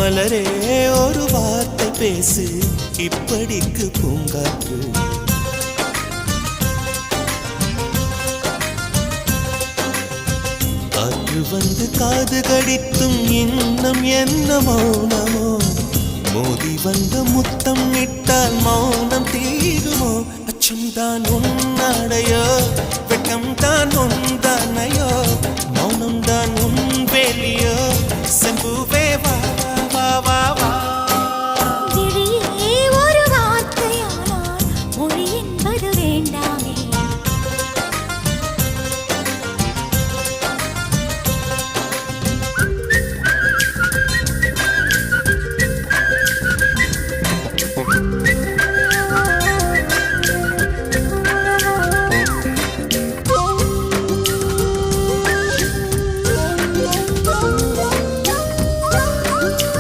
மலரே ஒரு வார்த்தை பேசு இப்படிக்கு பூங்காற்று காற்று வந்து காது கடித்தும் இன்னும் என்ன மௌனமோ மோதி வந்த முத்தம் இட்டால் மௌனம் தீருமோ அச்சம் தான் உன்னாடையோ வெட்கம் தான் உன் தானையோ மௌனம் தான் உன் வேலியோ